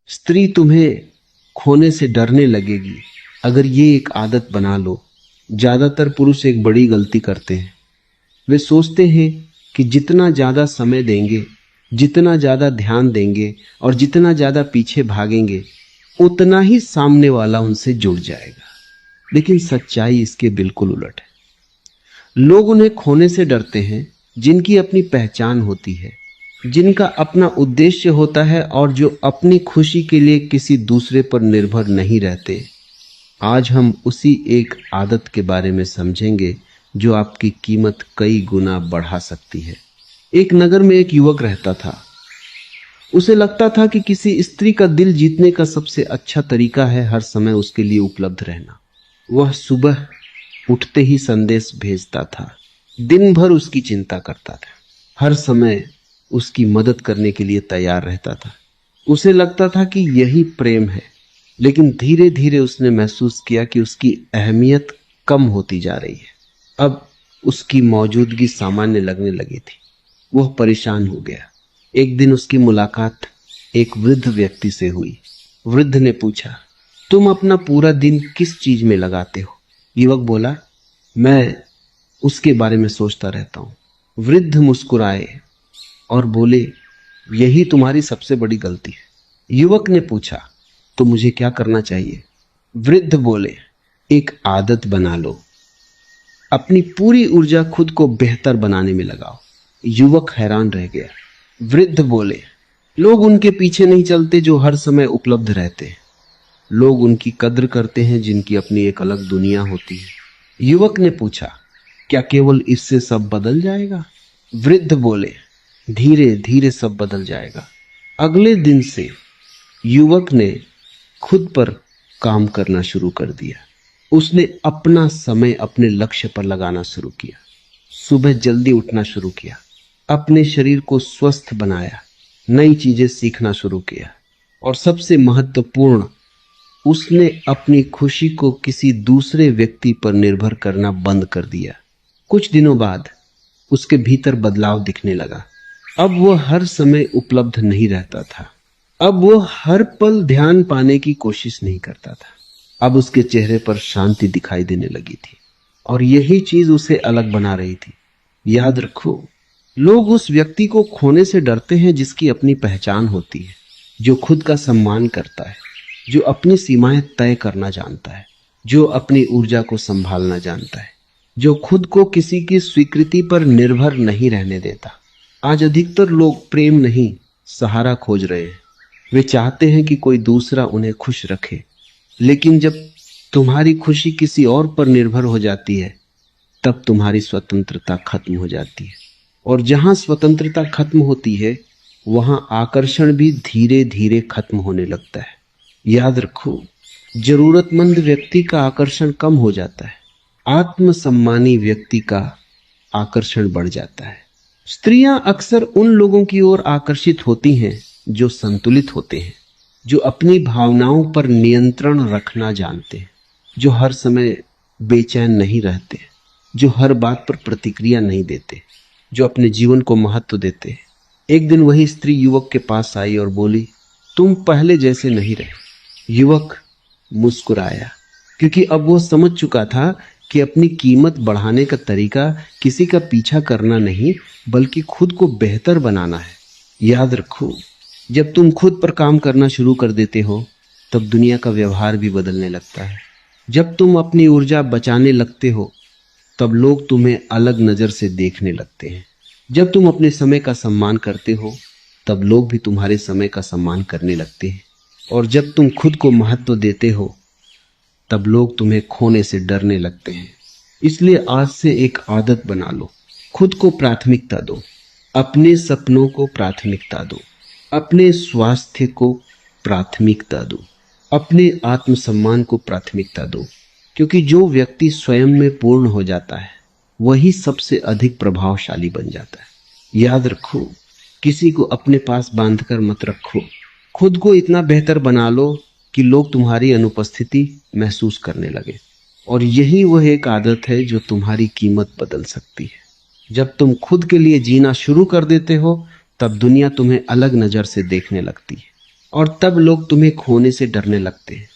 स्त्री तुम्हें खोने से डरने लगेगी अगर ये एक आदत बना लो। ज्यादातर पुरुष एक बड़ी गलती करते हैं। वे सोचते हैं कि जितना ज्यादा समय देंगे, जितना ज्यादा ध्यान देंगे और जितना ज्यादा पीछे भागेंगे, उतना ही सामने वाला उनसे जुड़ जाएगा। लेकिन सच्चाई इसके बिल्कुल उलट है। लोग उन्हें खोने से डरते हैं जिनकी अपनी पहचान होती है, जिनका अपना उद्देश्य होता है और जो अपनी खुशी के लिए किसी दूसरे पर निर्भर नहीं रहते। आज हम उसी एक आदत के बारे में समझेंगे जो आपकी कीमत कई गुना बढ़ा सकती है। एक नगर में एक युवक रहता था। उसे लगता था कि किसी स्त्री का दिल जीतने का सबसे अच्छा तरीका है हर समय उसके लिए उपलब्ध रहना। वह सुबह उठते ही संदेश भेजता था, दिन भर उसकी चिंता करता था, हर समय उसकी मदद करने के लिए तैयार रहता था। उसे लगता था कि यही प्रेम है। लेकिन धीरे धीरे उसने महसूस किया कि उसकी अहमियत कम होती जा रही है। अब उसकी मौजूदगी सामान्य लगने लगी थी। वह परेशान हो गया। एक दिन उसकी मुलाकात एक वृद्ध व्यक्ति से हुई। वृद्ध ने पूछा, तुम अपना पूरा दिन किस चीज में लगाते हो? युवक बोला, मैं उसके बारे में सोचता रहता हूं। वृद्ध मुस्कुराए और बोले, यही तुम्हारी सबसे बड़ी गलती है। युवक ने पूछा, तो मुझे क्या करना चाहिए? वृद्ध बोले, एक आदत बना लो, अपनी पूरी ऊर्जा खुद को बेहतर बनाने में लगाओ। युवक हैरान रह गया। वृद्ध बोले, लोग उनके पीछे नहीं चलते जो हर समय उपलब्ध रहते हैं। लोग उनकी कद्र करते हैं जिनकी अपनी एक अलग दुनिया होती है। युवक ने पूछा, क्या केवल इससे सब बदल जाएगा? वृद्ध बोले, धीरे धीरे सब बदल जाएगा। अगले दिन से युवक ने खुद पर काम करना शुरू कर दिया। उसने अपना समय अपने लक्ष्य पर लगाना शुरू किया। सुबह जल्दी उठना शुरू किया, अपने शरीर को स्वस्थ बनाया, नई चीजें सीखना शुरू किया और सबसे महत्वपूर्ण, उसने अपनी खुशी को किसी दूसरे व्यक्ति पर निर्भर करना बंद कर दिया। कुछ दिनों बाद उसके भीतर बदलाव दिखने लगा। अब वह हर समय उपलब्ध नहीं रहता था। अब वह हर पल ध्यान पाने की कोशिश नहीं करता था। अब उसके चेहरे पर शांति दिखाई देने लगी थी और यही चीज उसे अलग बना रही थी। याद रखो, लोग उस व्यक्ति को खोने से डरते हैं जिसकी अपनी पहचान होती है, जो खुद का सम्मान करता है, जो अपनी सीमाएं तय करना जानता है, जो अपनी ऊर्जा को संभालना जानता है, जो खुद को किसी की स्वीकृति पर निर्भर नहीं रहने देता। आज अधिकतर लोग प्रेम नहीं, सहारा खोज रहे हैं। वे चाहते हैं कि कोई दूसरा उन्हें खुश रखे। लेकिन जब तुम्हारी खुशी किसी और पर निर्भर हो जाती है, तब तुम्हारी स्वतंत्रता खत्म हो जाती है। और जहां स्वतंत्रता खत्म होती है, वहां आकर्षण भी धीरे धीरे खत्म होने लगता है। याद रखो, जरूरतमंद व्यक्ति का आकर्षण कम हो जाता है, आत्मसम्मानी व्यक्ति का आकर्षण बढ़ जाता है। स्त्रियां अक्सर उन लोगों की ओर आकर्षित होती हैं जो संतुलित होते हैं, जो अपनी भावनाओं पर नियंत्रण रखना जानते हैं, जो हर समय बेचैन नहीं रहते, जो हर बात पर प्रतिक्रिया नहीं देते, जो अपने जीवन को महत्व देते हैं। एक दिन वही स्त्री युवक के पास आई और बोली, तुम पहले जैसे नहीं रहे। युवक मुस्कुराया, क्योंकि अब वो समझ चुका था कि अपनी कीमत बढ़ाने का तरीका किसी का पीछा करना नहीं, बल्कि खुद को बेहतर बनाना है। याद रखो, जब तुम खुद पर काम करना शुरू कर देते हो, तब दुनिया का व्यवहार भी बदलने लगता है। जब तुम अपनी ऊर्जा बचाने लगते हो, तब लोग तुम्हें अलग नजर से देखने लगते हैं। जब तुम अपने समय का सम्मान करते हो, तब लोग भी तुम्हारे समय का सम्मान करने लगते हैं। और जब तुम खुद को महत्व देते हो, तब लोग तुम्हें खोने से डरने लगते हैं। इसलिए आज से एक आदत बना लो, खुद को प्राथमिकता दो, अपने सपनों को प्राथमिकता दो, अपने स्वास्थ्य को प्राथमिकता दो, अपने आत्मसम्मान को प्राथमिकता दो। क्योंकि जो व्यक्ति स्वयं में पूर्ण हो जाता है, वही सबसे अधिक प्रभावशाली बन जाता है। याद रखो, किसी को अपने पास बांधकर मत रखो। खुद को इतना बेहतर बना लो कि लोग तुम्हारी अनुपस्थिति महसूस करने लगे। और यही वह एक आदत है जो तुम्हारी कीमत बदल सकती है। जब तुम खुद के लिए जीना शुरू कर देते हो, तब दुनिया तुम्हें अलग नजर से देखने लगती है। और तब लोग तुम्हें खोने से डरने लगते हैं।